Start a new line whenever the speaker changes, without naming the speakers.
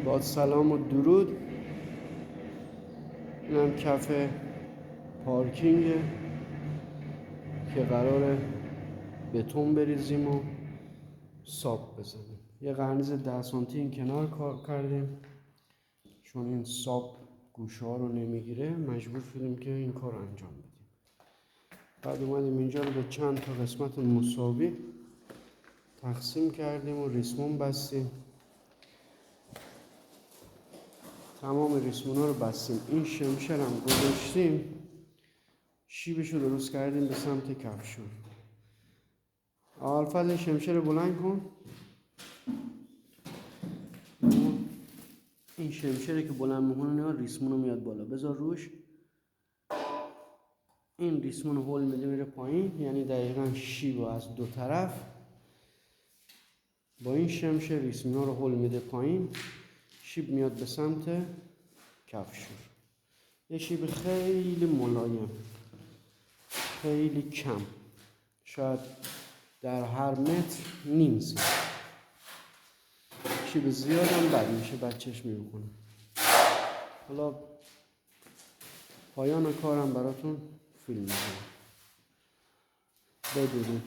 با سلام و درود. اینم کف پارکینگه که قراره بتون بریزیم و ساب بزنیم. یه قرنیز 10 سانتی این کنار کار کردیم، چون این ساب گوشه ها رو نمیگیره مجبور شدیم که این کار رو انجام بدیم. بعد اومدیم اینجا رو به چند تا قسمت مساوی تقسیم کردیم و ریسمون بستیم. تمام ریسمونا رو بستیم. این شمشر هم گذاشتیم، شیبش رو درست کردیم به سمت کفشون. اول فضل شمشر رو بلند کن. این شمشره که بلند میکنه ریسمون رو میاد بالا، بذار روش. این ریسمون رو هول میده میره پایین، یعنی دقیقا شیب از دو طرف با این شمشر ریسمونا رو هول میده پایین، شیب میاد به سمت کفشور. یه شیب خیلی ملایم، خیلی کم، شاید در هر متر نیم سانتی. شیب زیاد هم بد میشه، بد چشمی میکنه. حالا پایان کارم براتون فیلم میکنم. بدونید